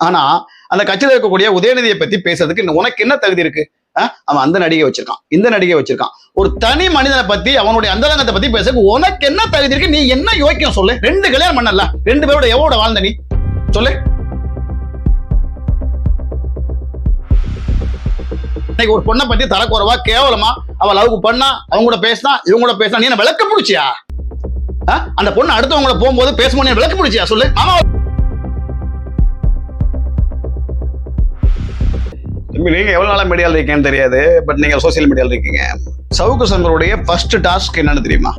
ஆனா அந்த கட்சியில இருக்கக்கூடிய உதயநிதியை பத்தி பேசுறதுக்கு உனக்கு என்ன தகுதி இருக்கு? அவன் அந்த நடிகை வச்சிருக்கான், இந்த நடிகை வச்சிருக்கான். ஒரு தனி மனிதனை பத்தி, அவனுடைய அந்தரங்கத்தை பத்தி பேசுறதுக்கு உனக்கு என்ன தகுதி இருக்கு? நீ என்ன யோக்கியம் சொல்லு? 2 கல்யாணம் பண்ணல, 2 பேரோட எவ்வளவு வாழ்ந்த நீ சொல்லு. இன்னைக்கு ஒரு பொண்ணை பத்தி தரக்குறவா கேவலமா அவ லவ் பண்ணா, அவங்க கூட பேசினா, இவங்க கூட பேசினா, நீ என்ன விளக்க பிடிச்சியா? அந்த பொண்ணு அடுத்தவங்கள போகும்போது பேசும்போது விளக்க பிடிச்சியா சொல்லு. ஆமா, நீங்க எவ்வளவு நாளா மீடியால இருக்கீங்கன்னு தெரியாது, பட் நீங்க சோசியல் மீடியால இருக்கீங்க. சவுக்கு சங்கருடைய ஃபர்ஸ்ட் டாஸ்க் என்னன்னு தெரியுமா?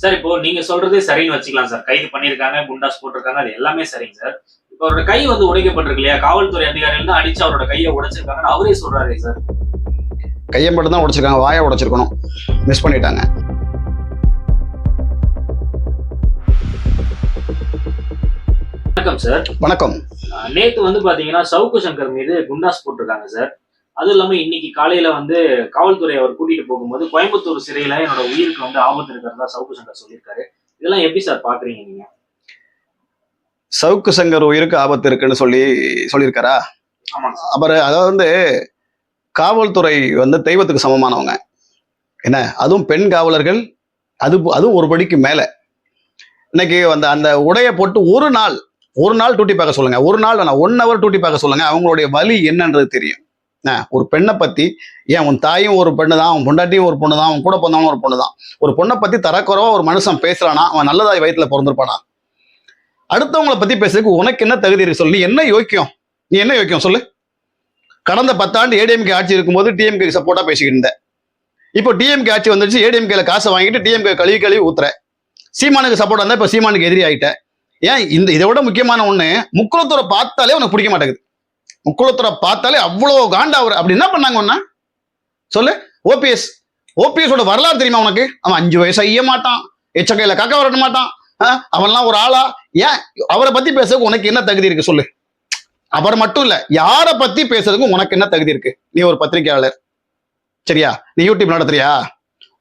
சார் இப்போ நீங்க சொல்றதே சரின்னு வச்சுக்கலாம் சார். கைது பண்ணிருக்காங்க, குண்டாஸ் போட்டிருக்காங்க, அது எல்லாமே சரிங்க சார். இப்போ அவரோட கை வந்து உடைக்கப்பட்டிருக்கு இல்லையா? காவல்துறை அதிகாரிகள் தான் அடிச்சு அவரோட கையை உடைச்சிருக்காங்கன்னு அவரே சொல்றாரு சார். கையை மட்டும் தான் உடைச்சிருக்காங்க, வாயை உடைச்சிருக்கணும், மிஸ் பண்ணிட்டாங்க. வணக்கம் சார். வணக்கம். நேத்து வந்து பாத்தீங்கன்னா சவுக்கு சங்கர் மீது குண்டாஸ் போட்டிருக்காங்க சார். அதுவும் இல்லாம இன்னைக்கு காலையில வந்து காவல்துறை அவர் கூட்டிட்டு போகும்போது கோயம்புத்தூர் சிறையில என்னோட உயிருக்கு வந்து ஆபத்து இருக்கிறதா சவுக்கு சங்கர் சொல்லியிருக்காரு. இதெல்லாம் எப்படி சார் பாக்குறீங்க நீங்க? சவுக்கு சங்கர் உயிருக்கு ஆபத்து இருக்குன்னு சொல்லியிருக்காரா? ஆமாங்க. அப்புறம் அதாவது வந்து காவல்துறை வந்து தெய்வத்துக்கு சமமானவங்க என்ன, அதுவும் பெண் காவலர்கள், அதுவும் ஒரு படிக்கு மேல. இன்னைக்கு அந்த உடைய போட்டு ஒரு நாள் டியூட்டி பார்க்க சொல்லுங்க, ஒரு நாள் வேணா 1 hour டியூட்டி பார்க்க சொல்லுங்க, அவங்களுடைய வலி என்னன்றது தெரியும். ஒரு பெண்ணை பத்தி, ஏன் உன் தாயும் ஒரு பெண்ணு தான், உன் பொண்டாட்டியும் ஒரு பொண்ணு தான், உன் கூட பிறந்தவனும் ஒரு பொண்ணு தான். ஒரு பொண்ணை பத்தி தரக்குறவா ஒரு மனுஷன் பேசுறானா, அவன் நல்லதாய் வயிற்றுல பிறந்திருப்பானா? அடுத்தவங்களை பத்தி பேசுறதுக்கு உனக்கு என்ன தகுதி இருக்கு சொல்லு? நீ என்ன யோக்கியம் சொல்லு? கடந்த 10 ஆண்டு ஏடிஎம்கே ஆட்சி இருக்கும்போது டிஎம்கே சப்போர்ட்டா பேசிக்கிட்டு இருந்த. இப்போ டிஎம்கே ஆட்சி வந்துச்சு, ஏடிஎம்கேல காசை வாங்கிட்டு டிஎம்கே கழுவி ஊத்துற. சீமானுக்கு சப்போர்ட் வந்தா இப்ப சீமானுக்கு எதிரி ஆயிட்ட. ஏன் இதை விட முக்கியமான ஒண்ணு, முக்குளத்தூரை பார்த்தாலே உனக்கு பிடிக்க மாட்டேங்குது. முக்குளத்தூரை பார்த்தாலே அவ்வளவு காண்டா அப்படி என்ன பண்ணாங்க ஒன்னா சொல்லு? ஓபிஎஸ் வரலாறு தெரியுமா உனக்கு? அவன் 5 வயசு ஐய மாட்டான், எச்சக்கையில காக்க வரட்ட மாட்டான், அவன்லாம் ஒரு ஆளா? ஏன் அவரை பத்தி பேசுறதுக்கு உனக்கு என்ன தகுதி இருக்கு சொல்லு? அவர் மட்டும் இல்ல, யாரை பத்தி பேசுறதுக்கு உனக்கு என்ன தகுதி இருக்கு? நீ ஒரு பத்திரிகையாளர், சரியா? நீ யூடியூப் நடத்துறியா?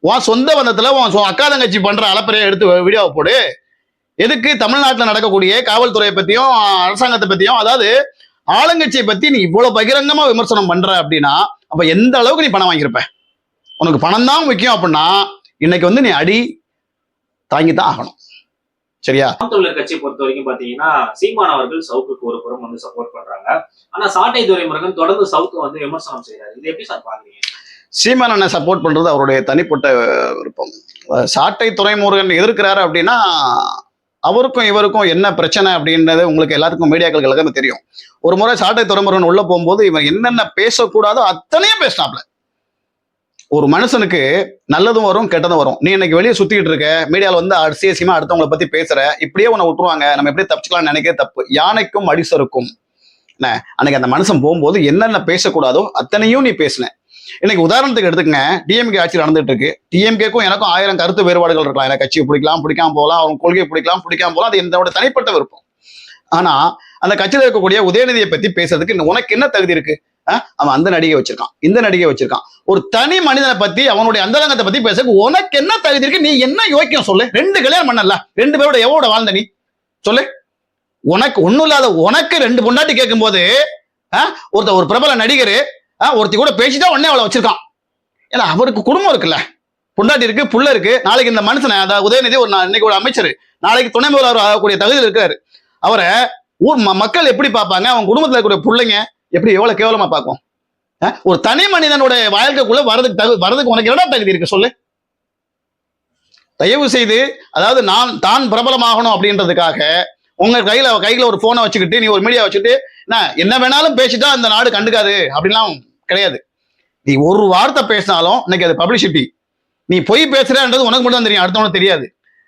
உன் சொந்த பந்தத்துல உன் அக்கா தங்கச்சி பண்ற அலப்பறையை எடுத்து வீடியோவை போடு. எதுக்கு தமிழ்நாட்டில் நடக்கக்கூடிய காவல்துறையை பத்தியும் அரசாங்கத்தை பத்தியும், அதாவது ஆளுங்கட்சியை பத்தி நீ இவ்வளவு பகிரங்கமா விமர்சனம் பண்ற அப்படின்னா, அப்ப எந்த அளவுக்கு நீ பணம் வாங்கியிருப்ப? உனக்கு பணம் தான் முக்கியம் அப்படின்னா இன்னைக்கு வந்து நீ அடி தாங்கித்தான் ஆகணும், சரியா? தமிழர் கட்சியை பொறுத்த வரைக்கும் பாத்தீங்கன்னா சீமான் அவர்கள் சவுக்குக்கு ஒரு புறம் வந்து சப்போர்ட் பண்றாங்க. ஆனா சாட்டை துரைமுருகன் தொடர்ந்து சவுக்கு வந்து விமர்சனம் செய்யறாரு. இது எப்படி சார் பாக்குறீங்க? சீமானனை சப்போர்ட் பண்றது அவருடைய தனிப்பட்ட விருப்பம். சாட்டை துரைமுருகன் எதிர்க்கிறாரு அப்படின்னா அவருக்கும் இவருக்கும் என்ன பிரச்சனை அப்படின்றது உங்களுக்கு எல்லாத்துக்கும் மீடியாக்களுக்கு தெரியும். ஒரு முறை சாட்டை துரைமுருகன் உள்ள போகும்போது இவன் என்னென்ன பேசக்கூடாதோ அத்தனையும் பேசினாப்ல. ஒரு மனுஷனுக்கு நல்லதும் வரும் கெட்டதும் வரும். நீ இன்னைக்கு வெளியே சுத்திட்டு இருக்க, மீடியாவில் வந்து அசியசியமா அடுத்தவங்களை பத்தி பேசுற, இப்படியே உன்னை விட்டுருவாங்க, நம்ம எப்படி தப்பிச்சுக்கலாம்னு நினைக்கிறது தப்பு. யானைக்கும் அடிசருக்கும். அன்னைக்கு அந்த மனுஷன் போகும்போது என்னென்ன பேசக்கூடாதோ அத்தனையும் நீ பேசின. இன்னைக்கு உதாரணத்துக்கு எடுத்துக்கங்க, டிஎம்கே ஆட்சி நடந்துட்டு இருக்கு. டிஎம்கேக்கும் எனக்கும் 1000 கருத்து வேறுபாடுகள் இருக்கலாம். எனக்கு கட்சியை பிடிக்கலாம், பிடிக்காம போகலாம், அவங்க கொள்கையை பிடிக்கலாம், பிடிக்காம போகலாம், அது என்னோட தனிப்பட்ட விருப்பம். ஆனா அந்த கட்சியில இருக்கக்கூடிய உதயநிதியை பத்தி பேசுறதுக்கு உனக்கு என்ன தகுதி இருக்கு? அவன் அந்த நடிகை வச்சிருக்கான், இந்த நடிகை வச்சிருக்கான். ஒரு தனி மனிதனை பத்தி, அவனுடைய அந்தரங்கத்தை பத்தி பேசுறதுக்கு உனக்கு என்ன தகுதி இருக்கு? நீ என்ன யோக்கியம் சொல்லு? 2 கல்யாணம் பண்ணல, 2 பேரோட எவ்வளவு வாழ்ந்த நீ சொல்லு? உனக்கு ஒண்ணும் இல்லாத உனக்கு 2 பொண்டாட்டி கேட்கும் போது ஒரு பிரபல நடிகர் ஒருத்தி கூட பேசிட்டா உடனே அவளை வச்சிருக்கான். ஏன்னா அவருக்கு குடும்பம் இருக்குல்ல, பொண்டாட்டி இருக்கு, புள்ள இருக்கு. நாளைக்கு இந்த மனுஷனை, அதாவது உதயநிதி இன்னைக்கு ஒரு அமைச்சர், நாளைக்கு துணை முதல்வர் ஆகக்கூடிய தகுதியில் இருக்காரு. அவரை ஊர் மக்கள் எப்படி பார்ப்பாங்க? அவன் குடும்பத்தில் இருக்கக்கூடிய பிள்ளைங்க எப்படி எவ்வளவு கேவலமா பார்க்கும்? ஒரு தனி மனிதனுடைய வாழ்க்கைக்குள்ள வரதுக்கு உனக்கு என்ன தகுதி இருக்கு சொல்லு? தயவு செய்து, அதாவது தான் பிரபலமாகணும் அப்படின்றதுக்காக உங்க கையில ஒரு போனை வச்சுக்கிட்டு, நீ ஒரு மீடியா வச்சுட்டு என்ன வேணாலும் பேசிட்டா அந்த நாடு கண்டுக்காது அப்படின்லாம் கிடையாது. நீ ஒரு வார்த்தை பேசினாலும் இன்னைக்கு அது பப்ளிசிட்டி. நீ பொய் பேசுறன்றது உனக்கு மட்டும் தான் தெரியும், அடுத்தவனுக்கு தெரியாது.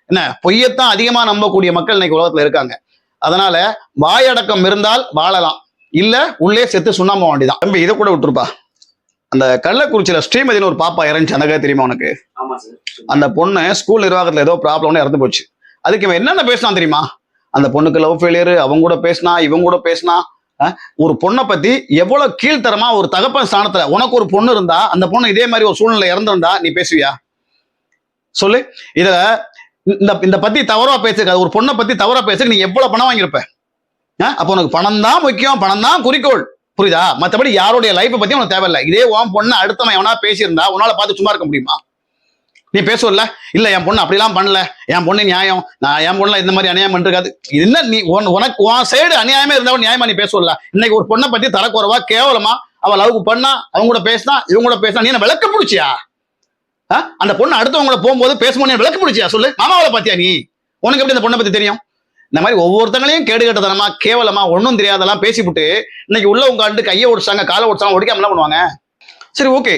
என்ன, பொய்யத்தான் அதிகமா நம்பக்கூடிய மக்கள் இன்னைக்கு உலகத்துல இருக்காங்க. அதனால வாயடக்கம் இருந்தால் வாழலாம், இல்ல உள்ளே செத்து சுண்ணாம வேண்டிதான். தம்பி இதை கூட விட்டுருப்பா. அந்த கள்ளக்குறிச்சியில ஸ்ரீமதினு ஒரு பாப்பா இறந்துச்சு, அந்த கதை தெரியுமா உனக்கு? அந்த பொண்ணு ஸ்கூல் நிர்வாகத்துல ஏதோ ப்ராப்ளம்னு இறந்து போச்சு. அதுக்கு இவன் என்னென்ன பேசினான் தெரியுமா? அந்த பொண்ணுக்கு லவ் ஃபெயிலியர், அவங்க கூட பேசினா, இவங்க கூட பேசினா. ஒரு பொண்ணை பத்தி எவ்வளவு கீழ்த்தரமா, ஒரு தகப்பன் ஸ்தானத்துல உனக்கு ஒரு பொண்ணு இருந்தா, அந்த பொண்ணு இதே மாதிரி ஒரு சூழ்நிலை இறந்திருந்தா நீ பேசுவியா சொல்லு? இதுல இந்த பத்தி தவறா பேசுறது, ஒரு பொண்ணை பத்தி தவறா பேசுறது நீ எவ்வளவு பணம் வாங்கியிருப்ப? அப்போ உனக்கு பணம் தான் முக்கியம், பணம் தான் குறிக்கோள், புரியுதா? மற்றபடி யாருடைய லைஃப்பை பத்தி உனக்கு தேவையில்லை. இதே உன் பொண்ணு அடுத்தவன் எவனா பேசியிருந்தா உன்னால பார்த்து சும்மா இருக்க முடியுமா? நீ பேசுவல்ல, இல்ல என் பொண்ணு அப்படிலாம் பண்ணல, என் பொண்ணு நியாயம், நான் என் பொண்ணுல இந்த மாதிரி அநியாயம் பண்ணிருக்காது. இது என்ன நீ உனக்கு உன் சைடு அநியாயமே இருந்தாலும் நியாயமா நீ பேசுவல்ல? இன்னைக்கு ஒரு பொண்ணை பத்தி தரக்குறவா கேவலமா அவ லவ் பண்ணா, அவங்க கூட பேசினா, இவங்க கூட பேசினா, நீ என்ன விளக்க பிடிச்சியா? அந்த பொண்ணு அடுத்தவங்களை போகும்போது பேசும்போது விளக்க பிடிச்சியா? சொல்லு. மாமாவளை பாத்தியா நீ? உனக்கு எப்படி அந்த பொண்ணை பத்தி தெரியும்? இந்த மாதிரி ஒவ்வொருத்தங்களையும் கேடு கட்டதனமா கேவலமா ஒன்றும் தெரியாதெல்லாம் பேசிவிட்டு இன்னைக்கு உள்ள உட்காந்து கையை ஒடிச்சாங்க, காலை ஒடிச்சாங்க, ஒடிக்காம என்ன பண்ணுவாங்க? சரி, ஓகே.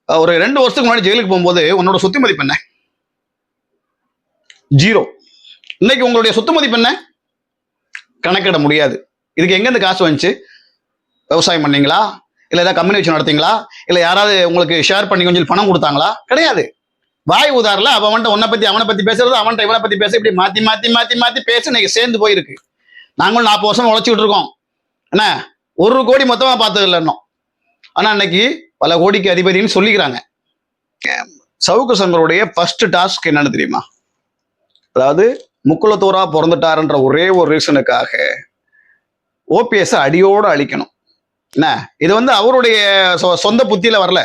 ஒரு 2 வருஷத்துக்கு முன்னாடி ஜெயிலுக்கு போகும்போது உன்னோட சொத்து மதிப்பு என்ன? 0. இன்னைக்கு உங்களுடைய சொத்து மதிப்பு என்ன? கணக்கிட முடியாது. இதுக்கு எங்க இருந்து காசு வந்துச்சு? விவசாயம் பண்ணீங்களா, இல்ல ஏதாவது கம்பெனி வச்சு நடத்தீங்களா, இல்ல யாராவது உங்களுக்கு ஷேர் பண்ணி கொஞ்சம் பணம் கொடுத்தாங்களா? கிடையாது. வாய் உதாரில் அவன்கிட்ட உன்னை பத்தி அவனை பத்தி பேசுறது, அவன்கிட்ட இவனை பத்தி பேச, இப்படி மாத்தி மாத்தி மாத்தி மாத்தி பேச இன்னைக்கு சேர்ந்து போயிருக்கு. நாங்களும் 40 வருஷம் உழைச்சிட்டு இருக்கோம். என்ன 1 கோடி மொத்தமா பார்த்தது இல்லை இன்னும். ஆனா இன்னைக்கு பல கோடிக்கு அதிபதினு சொல்லிக்கிறாங்க. சவுக்கு சங்கருடைய ஃபர்ஸ்ட் டாஸ்க் என்னன்னு தெரியுமா? அதாவது முக்குலத்தோரா பிறந்துட்டாருன்ற ஒரே ஒரு ரீசனுக்காக ஓபிஎஸ் அடியோடு அழிக்கணும். என்ன இது அவருடைய சொந்த புத்தியில வரல,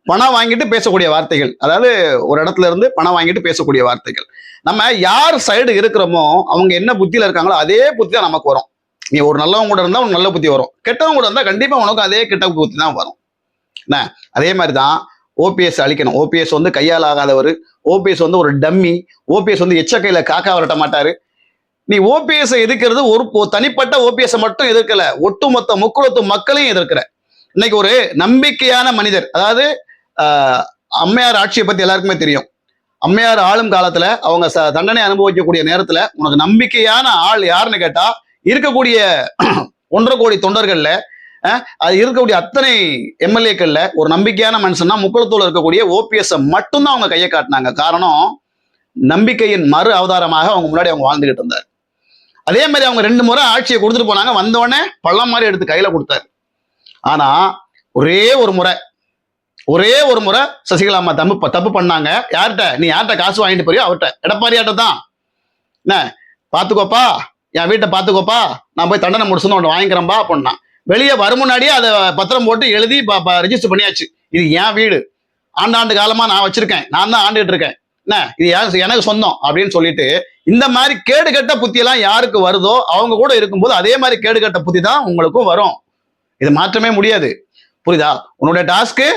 பணம் வாங்கிட்டு பேசக்கூடிய வார்த்தைகள். அதாவது ஒரு இடத்துல இருந்து பணம் வாங்கிட்டு பேசக்கூடிய வார்த்தைகள். நம்ம யார் சைடு இருக்கிறோமோ அவங்க என்ன புத்தியில இருக்காங்களோ அதே புத்தி தான் நமக்கு வரும். நீ ஒரு நல்லவங்க கூட இருந்தா உனக்கு நல்ல புத்தி வரும், கெட்டவங்க கூட இருந்தா கண்டிப்பா உனக்கு அதே கெட்ட புத்தி தான் வரும். என்ன அதே மாதிரி தான் ஓபிஎஸ் அழிக்கணும். ஓபிஎஸ் கையால் ஆகாதவர், ஓபிஎஸ் ஒரு டம்மி, ஓபிஎஸ் எச்சக்கையில காக்கா வரட்ட மாட்டாரு. நீ ஓபிஎஸ் எதிர்க்கிறது ஒரு தனிப்பட்ட ஓபிஎஸ் மட்டும் எதிர்க்கல, ஒட்டுமொத்த முக்குளத்து மக்களையும் எதிர்க்கிற. இன்னைக்கு ஒரு நம்பிக்கையான மனிதர், அதாவது அம்மையார் ஆட்சியை பத்தி எல்லாருக்குமே தெரியும். அம்மையார் ஆளும் காலத்துல அவங்க தண்டனை அனுபவிக்கக்கூடிய நேரத்துல உனக்கு நம்பிக்கையான ஆள் யாருன்னு கேட்டா இருக்கக்கூடிய 1.5 கோடி தொண்டர்கள்ல அது இருக்கக்கூடிய அத்தனை எம்எல்ஏக்கள்ல ஒரு நம்பிக்கையான மனுஷன்னா முக்குளத்தூர்ல இருக்கக்கூடிய ஓபிஎஸ் மட்டும்தான் அவங்க கையை காட்டினாங்க. காரணம் நம்பிக்கையின் மறு அவதாரமாக அவங்க முன்னாடி அவங்க வாழ்ந்துகிட்டு இருந்தார். அதே மாதிரி அவங்க 2 முறை ஆட்சியை கொடுத்துட்டு போனாங்க. வந்தோடனே பள்ளம் மாதிரி எடுத்து கையில கொடுத்தாரு. ஆனா ஒரே ஒரு முறை சசிகலா அம்மா தப்பு பண்ணாங்க. யார்கிட்ட? நீ யார்கிட்ட காசு வாங்கிட்டு போறியோ அவர்கிட்ட, எடப்பாடியாட்ட தான். என்ன பாத்துக்கோப்பா, என் வீட்டை பாத்துக்கோப்பா, நான் போய் தண்டனை முடிச்சுன்னு ஒன்று வாங்கிக்கிறேன்பா அப்படின்னா, வெளியே வரும் முன்னாடியே அதை பத்திரம் போட்டு எழுதி ரெஜிஸ்டர் பண்ணியாச்சு. இது என் வீடு, ஆண்டாண்டு காலமா நான் வச்சிருக்கேன், நான் தான் ஆண்டுகிட்டு இருக்கேன், என்ன இது எனக்கு சொந்தம் அப்படின்னு சொல்லிட்டு இந்த மாதிரி கேடுகட்ட புத்தியெல்லாம் யாருக்கு வருதோ அவங்க கூட இருக்கும்போது அதே மாதிரி கேடுகட்ட புத்தி தான் உங்களுக்கும் வரும். இது மாற்றமே முடியாது. புரியுதா? உன்னுடைய டாஸ்க்கு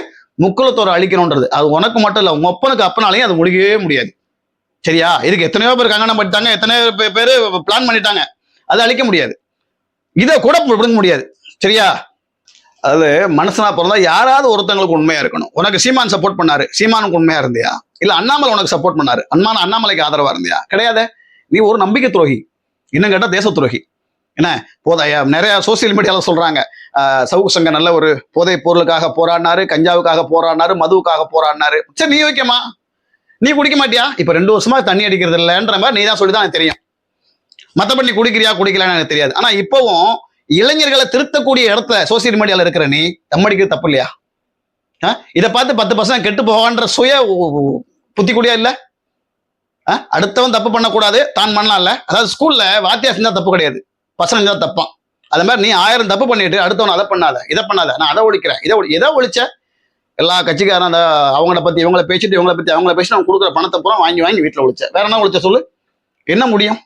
முக்குளத்தோரை அழிக்கணும்ன்றது. அது உனக்கு மட்டும் இல்ல, உங்க ஒப்பனுக்கு அப்பனாலையும் அது முடியவே முடியாது. சரியா? இதுக்கு எத்தனையோ பேர் கங்கணம் பண்ணிட்டாங்க, எத்தனையோ பேர் பிளான் பண்ணிட்டாங்க. அதை அழிக்க முடியாது, இதை கூட பிடிக்க முடியாது. சரியா? அதாவது மனுஷனா பிறந்தா யாராவது ஒருத்தங்களுக்கு உண்மையா இருக்கணும். உனக்கு சீமான் சப்போர்ட் பண்ணாரு, சீமானுக்கு உண்மையா இருந்தியா? இல்ல அண்ணாமலை உனக்கு சப்போர்ட் பண்ணாரு, அண்ணாமலைக்கு ஆதரவா இருந்தியா? கிடையாது. நீ ஒரு நம்பிக்கை துரோகி, இன்னும் கேட்டா தேச துரோகி. என்ன போதையா நிறைய சோசியல் மீடியால சொல்றாங்க, சவுக்கு சங்கர் நல்ல ஒரு போதை பொருளுக்காக போராடினாரு, கஞ்சாவுக்காக போராடினாரு, மதுவுக்காக போராடினாரு. சரி, நீ ஓகேமா? நீ குடிக்க மாட்டியா? இப்ப 2 வருஷமா தண்ணி அடிக்கிறது இல்லைன்ற மாதிரி நீ தான் சொல்லிதான் எனக்கு தெரியும். மத்தபடி நீ குடிக்கிறியா குடிக்கலான்னு எனக்கு தெரியாது. ஆனா இப்பவும் இளைஞர்களை திருத்தக்கூடிய இடத்துல சோசியல் மீடியால இருக்கிற நீ தம்மடிக்கிறது தப்பு இல்லையா? இதை பார்த்து 10 பசங்க கெட்டு போவான்ற சுய புத்தி கூடியா இல்ல? அடுத்தவன் தப்பு பண்ணக்கூடாது, தான் பண்ணலாம்ல. அதாவது ஸ்கூல்ல வாத்தியார் செஞ்சா தப்பு கிடையாது, பசங்க செஞ்சா தப்பான். அது மாதிரி நீ 1000 தப்பு பண்ணிட்டு அடுத்தவன் அதை பண்ணாத, இதை பண்ணாத, நான் அதை ஒழிக்கிறேன், எதை ஒழிச்ச? எல்லா கட்சிக்காரன் அந்த அவங்கள பத்தி இவங்களை பேசிட்டு இவங்களை பத்தி அவங்கள பேசிட்டு அவங்க கொடுக்குற பணத்தை பூரா வாங்கி வீட்டுல ஒழிச்ச. வேற என்ன ஒழிச்ச சொல்லு? என்ன முடியும்?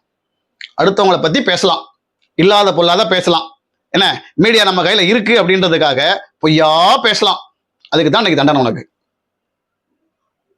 அடுத்தவங்களை பத்தி பேசலாம், இல்லாத பொல்லாத பேசலாம். என்ன மீடியா நம்ம கையில இருக்கு அப்படின்றதுக்காக பொய்யா பேசலாம். அதுக்கு தான் இன்னைக்கு தண்டனை உனக்கு.